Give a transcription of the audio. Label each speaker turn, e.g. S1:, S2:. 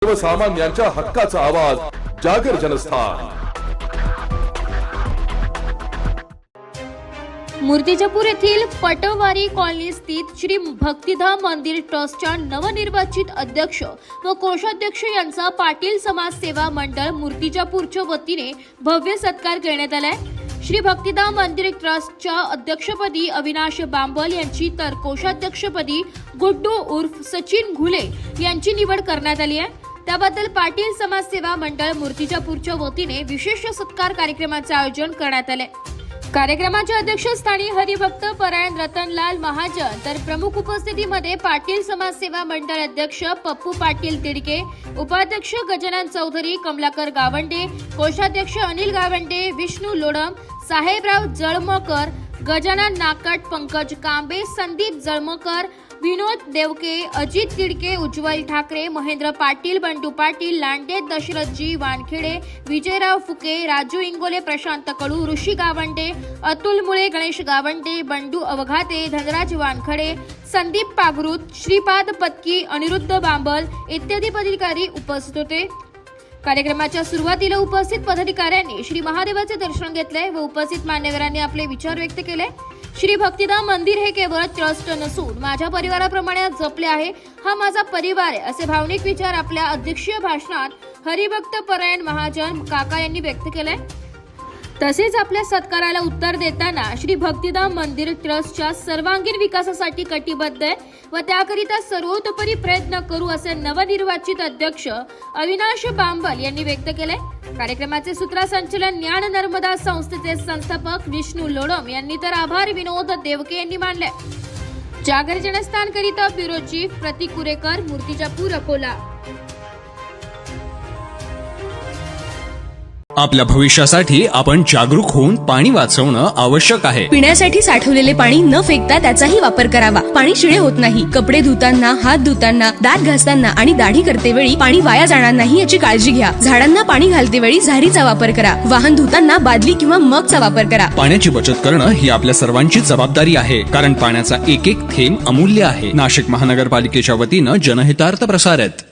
S1: सर्वसामान्यांच्या हक्काचा आवाज जागर जनस्थान।
S2: मूर्तिजापूर येथील पटवारी कॉलनी स्थित श्री भक्तिधाम मंदिर ट्रस्टच्या नवनिर्वाचित अध्यक्ष व कोषाध्यक्ष यांचा पाटील समाज सेवा मंडळ मूर्तिजापूरच्या वतीने भव्य सत्कार करण्यात आलाय। श्री भक्तिधाम मंदिर ट्रस्टच्या अध्यक्षपदी अविनाश बांबल यांची तर कोषाध्यक्षपदी गुड्डू उर्फ सचिन घुले यांची निवड करण्यात आली आहे। त्याबद्दल पाटील समाज सेवा मंडळ मूर्तिजापूरच्या वतीने विशेष सत्कार कार्यक्रमाचे आयोजन करण्यात आले। कार्यक्रमाच्या अध्यक्षस्थानी हरिभक्त परायण रतनलाल महाजन तर प्रमुख उपस्थितीमध्ये पाटील समाज सेवा मंडळ अध्यक्ष पप्पू पाटील तिडके, उपाध्यक्ष गजानन चौधरी, कमलाकर गावंडे, कोषाध्यक्ष अनिल गावंडे, विष्णू लोडम, साहेबराव जळमकर, गजानन नाकट, पंकज कांबे, संदीप जळमकर, विनोद देवके, अजित तिडके, उज्ज्वल ठाकरे, महेंद्र पाटील, बंडू पाटील, लांडे, दशरथजी वानखेडे, विजयराव फुके, राजू इंगोले, प्रशांत कडू, ऋषी गावंडे, अतुल मुळे, गणेश गावंडे, बंडू अवघाते, धनराज वानखडे, संदीप पागरूत, श्रीपाद पत्की, अनिरुद्ध बांबल इत्यादी पदाधिकारी उपस्थित होते। कार्यक्रमाच्या सुरुवातीला उपस्थित पदाधिकाऱ्यांनी श्री महादेवाचे दर्शन घेतले व उपस्थित मान्यवरांनी आपले विचार व्यक्त केले। श्री भक्तिधाम मंदिर हे केवळ ट्रस्ट नसून माझ्या परिवाराप्रमाणे जपले आहे, हा माझा परिवार आहे असे भावनिक विचार आपल्या अध्यक्षीय भाषणात हरिभक्त परायण महाजन काका यांनी व्यक्त केले। तसेच आपल्या सत्काराला उत्तर देताना श्री भक्तिधाम मंदिर ट्रस्टच्या सर्वांगीण विकासासाठी कटिबद्ध आहे व त्याकरिता सर्वतोपरी प्रयत्न करू असे नवनिर्वाचित अध्यक्ष अविनाश बांबल यांनी व्यक्त केले। कार्यक्रमाचे सूत्रसंचालन ज्ञान नर्मदा संस्थेचे संस्थापक विष्णू लोडम यांनी तर आभार विनोद देवके यांनी मानले। जागर जनस्थान करिता ब्युरो चीफ प्रतीक कुरेकर, मूर्तिजापूर, अकोला।
S3: आपल्या भविष्यासाठी आपण जागरूक होऊन पाणी वाचवणं आवश्यक आहे।
S4: पिण्यासाठी साठवलेले पाणी न फेकता त्याचाही वापर करावा। पाणी शिळे होत नाही। कपडे धुताना, हात धुताना, दात घासताना आणि दाढी करतेवेळी पाणी वाया जाणार नाही याची काळजी घ्या। झाडांना पाणी घालतेवेळी झारीचा वापर करा। वाहन धुताना बादली किंवा मगचा वापर करा।
S3: पाण्याची बचत करणं ही आपल्या सर्वांची जबाबदारी आहे, कारण पाण्याचा एक एक थेंब अमूल्य आहे। नाशिक महानगरपालिकेच्या वतीनं जनहितार्थ प्रसारित।